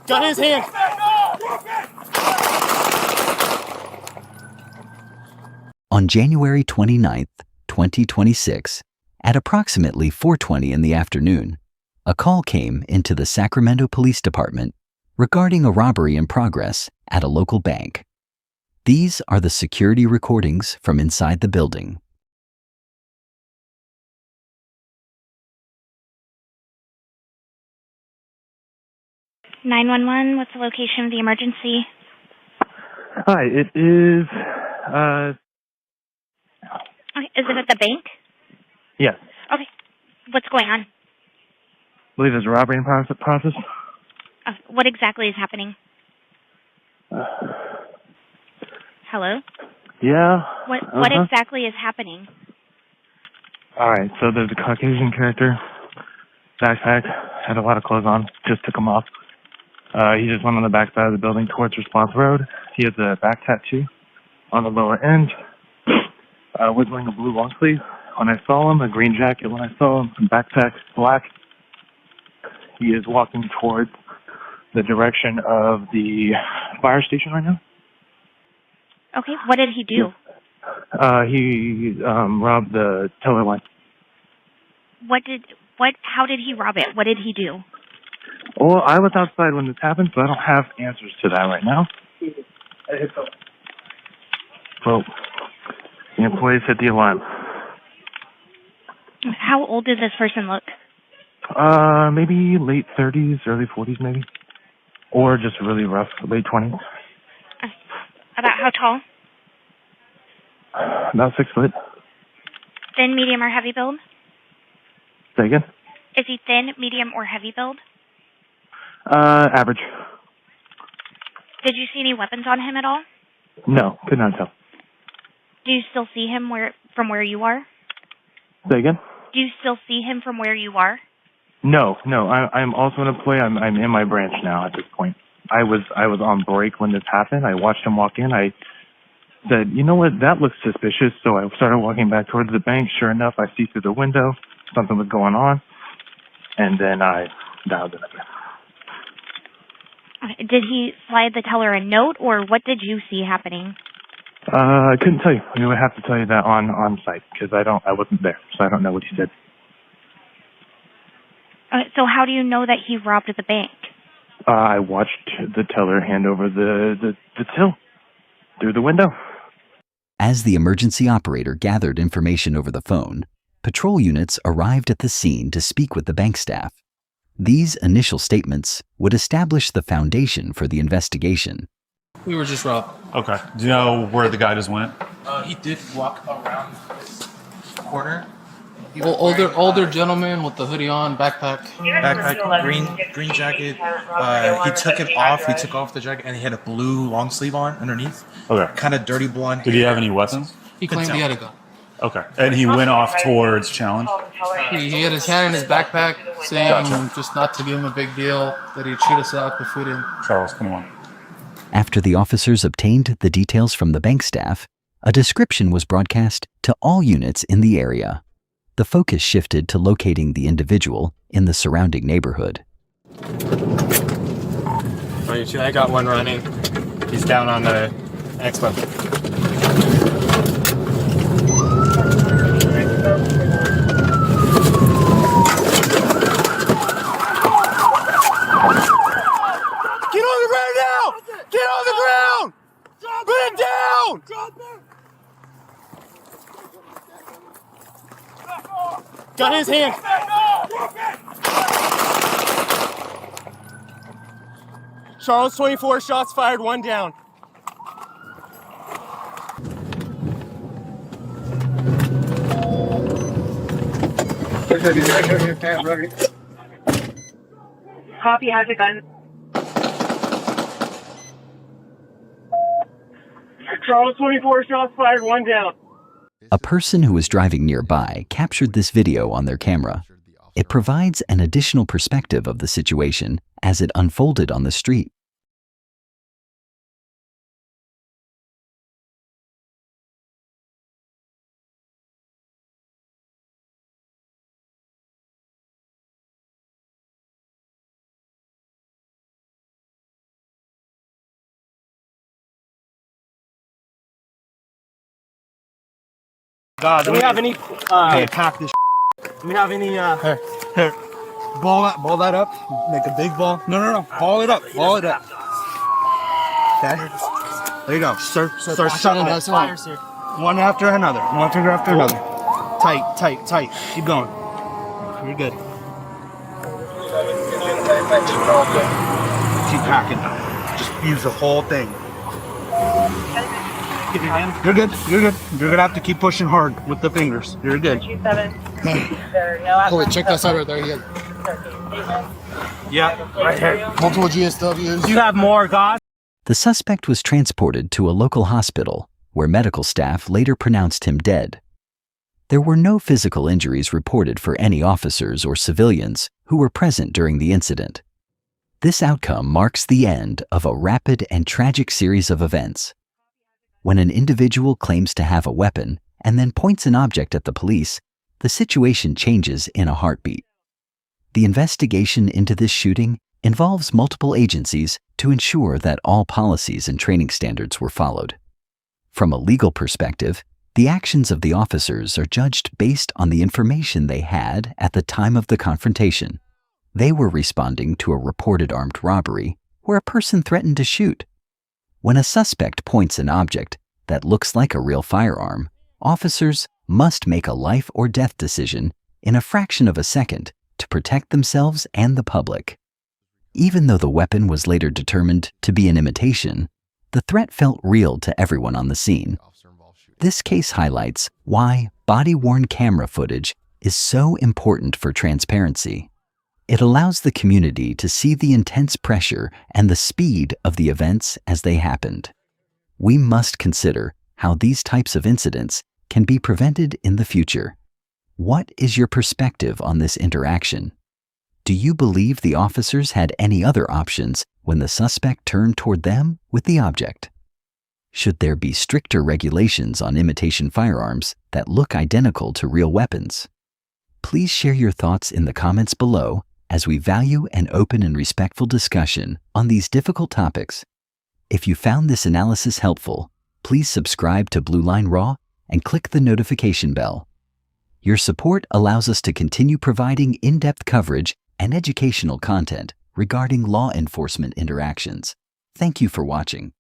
Got his hand. On January 29th, 2026, at approximately 4:20 in the afternoon, a call came into the Sacramento Police Department regarding a robbery in progress at a local bank. These are the security recordings from inside the building. (911), what's the location of the emergency? Hi, it is, Okay, is it at the bank? yes. Okay, what's going on? I believe there's a robbery in process. What exactly is happening? Hello? Yeah. What exactly is happening? Alright, so there's a Caucasian character, backpack, had a lot of clothes on, just took them off. He just went on the back side of the building towards Response Road. He has a back tattoo on the lower end. Was wearing a blue long sleeve when I saw him, a green jacket when I saw him, backpack black. He is walking towards the direction of the fire station right now. Okay, what did he do? He robbed the teller line. How did he rob it? What did he do? Well, I was outside when this happened, so I don't have answers to that right now. Well, the employees hit the alarm. How old did this person look? Maybe late 30s, early 40s maybe. Or just really rough, late 20s. About how tall? About 6 foot. Thin, medium, or heavy build? Say again? Is he thin, medium, or heavy build? Average. Did you see any weapons on him at all? No, could not tell. Do you still see him from where you are? Say again? Do you still see him from where you are? No. I'm also an employee. I'm in my branch now at this point. I was on break when this happened. I watched him walk in. I said, you know what, that looks suspicious. So I started walking back towards the bank. Sure enough, I see through the window something was going on. And then I dialed in again. Did he slide the teller a note, or what did you see happening? I couldn't tell you. We would have to tell you that on site because I wasn't there, so I don't know what he did. So how do you know that he robbed the bank? I watched the teller hand over the till through the window. As the emergency operator gathered information over the phone, patrol units arrived at the scene to speak with the bank staff. These initial statements would establish the foundation for the investigation. We were just robbed. Okay. Do you know where the guy just went? He did walk around this corner. Older gentleman with the hoodie on, backpack, green jacket. He took it off. He took off the jacket and he had a blue long sleeve on underneath. Okay. Kind of dirty blonde. Did he have any weapons? He claimed he had a gun. Okay. And he went off towards Challenge? He had his hand in his backpack, saying just not to give him a big deal, that he'd shoot us up if we didn't. Charles, come on. After the officers obtained the details from the bank staff, a description was broadcast to all units in the area. The focus shifted to locating the individual in the surrounding neighborhood. I got one running. He's down on the Expo. Get on the ground now! Get on the ground! Put it down! Got his hand. Charles, 24 shots fired, 1 down. Copy, has a gun. Charles, 24 shots fired, 1 down. A person who was driving nearby captured this video on their camera. It provides an additional perspective of the situation as it unfolded on the street. God, do we have any? Hey, pack this. Do we have any? Here, here. Ball that up. Make a big ball. No. Ball it up. Ball it up. Okay. There you go. Start shutting us off. One after another. One finger after another. Tight. Keep going. You're good. Keep packing. Just use the whole thing. You're good. You're gonna have to keep pushing hard with the fingers. You're good. Oh, wait, check that side right there. Yeah, right here. Multiple GSWs. You have more, God. The suspect was transported to a local hospital where medical staff later pronounced him dead. There were no physical injuries reported for any officers or civilians who were present during the incident. This outcome marks the end of a rapid and tragic series of events. When an individual claims to have a weapon and then points an object at the police, the situation changes in a heartbeat. The investigation into this shooting involves multiple agencies to ensure that all policies and training standards were followed. From a legal perspective, the actions of the officers are judged based on the information they had at the time of the confrontation. They were responding to a reported armed robbery where a person threatened to shoot. When a suspect points an object that looks like a real firearm, officers must make a life or death decision in a fraction of a second to protect themselves and the public. Even though the weapon was later determined to be an imitation, the threat felt real to everyone on the scene. This case highlights why body-worn camera footage is so important for transparency. It allows the community to see the intense pressure and the speed of the events as they happened. We must consider how these types of incidents can be prevented in the future. What is your perspective on this interaction? Do you believe the officers had any other options when the suspect turned toward them with the object? Should there be stricter regulations on imitation firearms that look identical to real weapons? Please share your thoughts in the comments below as we value an open and respectful discussion on these difficult topics. If you found this analysis helpful, please subscribe to Blue Line Raw and click the notification bell. Your support allows us to continue providing in-depth coverage and educational content regarding law enforcement interactions. Thank you for watching.